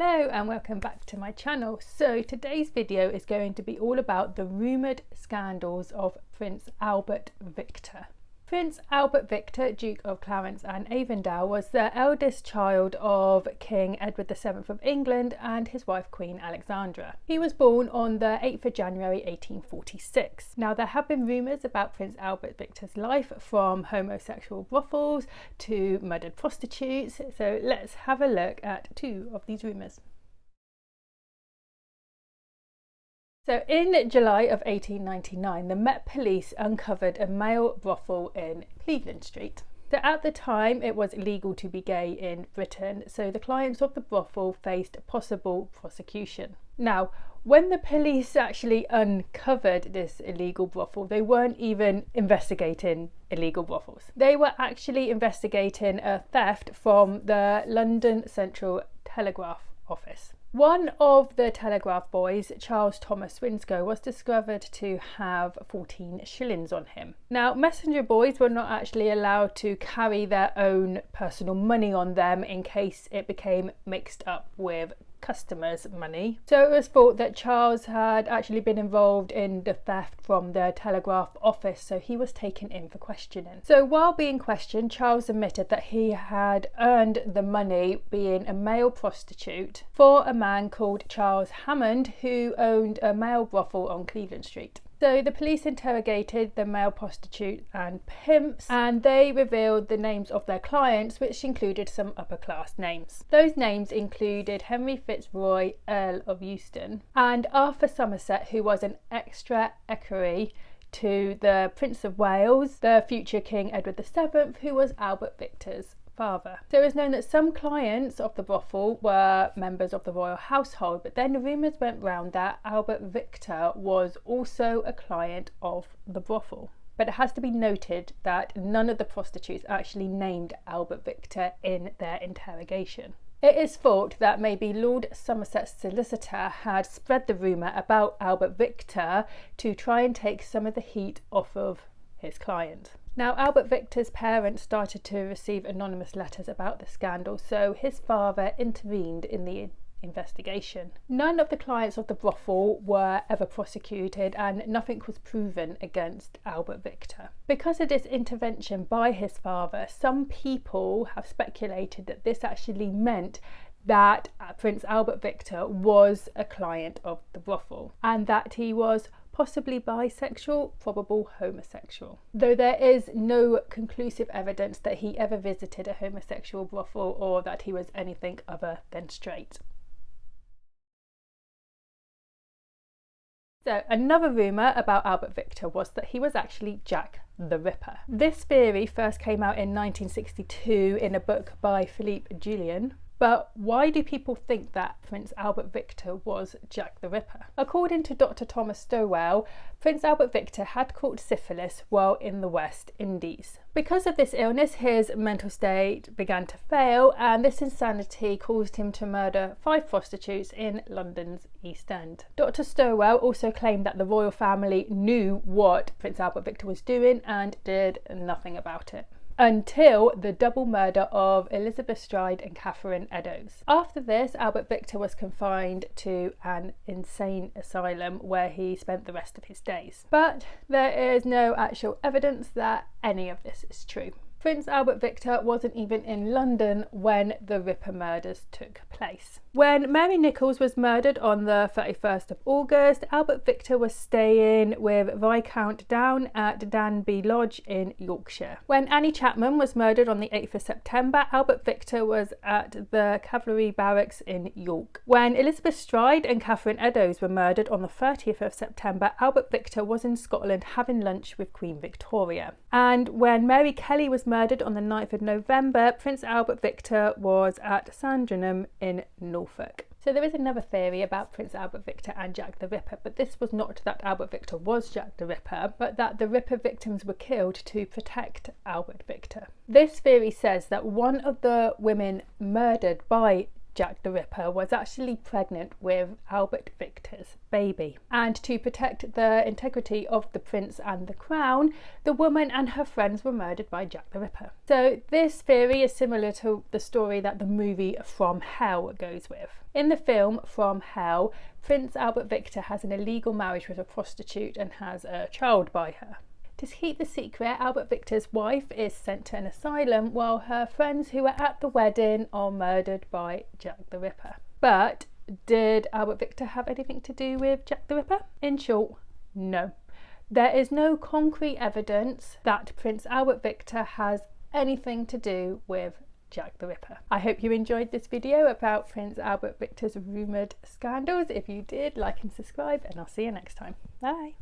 Hello and welcome back to my channel. So today's video is going to be all about the rumoured scandals of Prince Albert Victor. Prince Albert Victor, Duke of Clarence and Avondale, was the eldest child of King Edward VII of England and his wife Queen Alexandra. He was born on the 8th of January 1846. Now there have been rumours about Prince Albert Victor's life, from homosexual brothels to murdered prostitutes, so let's have a look at two of these rumours. So in July of 1899, the Met Police uncovered a male brothel in Cleveland Street. So at the time, it was illegal to be gay in Britain, so the clients of the brothel faced possible prosecution. Now, when the police actually uncovered this illegal brothel, they weren't even investigating illegal brothels. They were actually investigating a theft from the London Central Telegraph Office. One of the telegraph boys, Charles Thomas Winslow, was discovered to have 14 shillings on him. Now, messenger boys were not actually allowed to carry their own personal money on them in case it became mixed up with customers' money. So it was thought that Charles had actually been involved in the theft from the telegraph office, so he was taken in for questioning. So while being questioned, Charles admitted that he had earned the money being a male prostitute for a man called Charles Hammond, who owned a male brothel on Cleveland Street. So the police interrogated the male prostitute and pimps, and they revealed the names of their clients, which included some upper class names. Those names included Henry Fitzroy, Earl of Euston, and Arthur Somerset, who was an extra equerry to the Prince of Wales, the future King Edward VII, who was Albert Victor's father. So it was known that some clients of the brothel were members of the royal household, but then rumours went round that Albert Victor was also a client of the brothel. But it has to be noted that none of the prostitutes actually named Albert Victor in their interrogation. It is thought that maybe Lord Somerset's solicitor had spread the rumour about Albert Victor to try and take some of the heat off of his client. Now, Albert Victor's parents started to receive anonymous letters about the scandal, so his father intervened in the investigation. None of the clients of the brothel were ever prosecuted and nothing was proven against Albert Victor. Because of this intervention by his father, some people have speculated that this actually meant that Prince Albert Victor was a client of the brothel and that he was possibly bisexual, probable homosexual. Though there is no conclusive evidence that he ever visited a homosexual brothel or that he was anything other than straight. So another rumour about Albert Victor was that he was actually Jack the Ripper. This theory first came out in 1962 in a book by Philippe Julien. But why do people think that Prince Albert Victor was Jack the Ripper? According to Dr. Thomas Stowell, Prince Albert Victor had caught syphilis while in the West Indies. Because of this illness, his mental state began to fail, and this insanity caused him to murder 5 prostitutes in London's East End. Dr. Stowell also claimed that the royal family knew what Prince Albert Victor was doing and did nothing about it, until the double murder of Elizabeth Stride and Catherine Eddowes. After this, Albert Victor was confined to an insane asylum where he spent the rest of his days. But there is no actual evidence that any of this is true. Prince Albert Victor wasn't even in London when the Ripper murders took place. When Mary Nichols was murdered on the 31st of August, Albert Victor was staying with Viscount Down at Danby Lodge in Yorkshire. When Annie Chapman was murdered on the 8th of September, Albert Victor was at the Cavalry Barracks in York. When Elizabeth Stride and Catherine Eddowes were murdered on the 30th of September, Albert Victor was in Scotland having lunch with Queen Victoria. And when Mary Kelly was murdered on the 9th of November, Prince Albert Victor was at Sandringham in Norfolk. So there is another theory about Prince Albert Victor and Jack the Ripper, but this was not that Albert Victor was Jack the Ripper, but that the Ripper victims were killed to protect Albert Victor. This theory says that one of the women murdered by Jack the Ripper was actually pregnant with Albert Victor's baby. And to protect the integrity of the prince and the crown, the woman and her friends were murdered by Jack the Ripper. So this theory is similar to the story that the movie From Hell goes with. In the film From Hell, Prince Albert Victor has an illegal marriage with a prostitute and has a child by her. To keep the secret, Albert Victor's wife is sent to an asylum while her friends who were at the wedding are murdered by Jack the Ripper. But did Albert Victor have anything to do with Jack the Ripper? In short, no. There is no concrete evidence that Prince Albert Victor has anything to do with Jack the Ripper. I hope you enjoyed this video about Prince Albert Victor's rumoured scandals. If you did, like and subscribe, and I'll see you next time. Bye.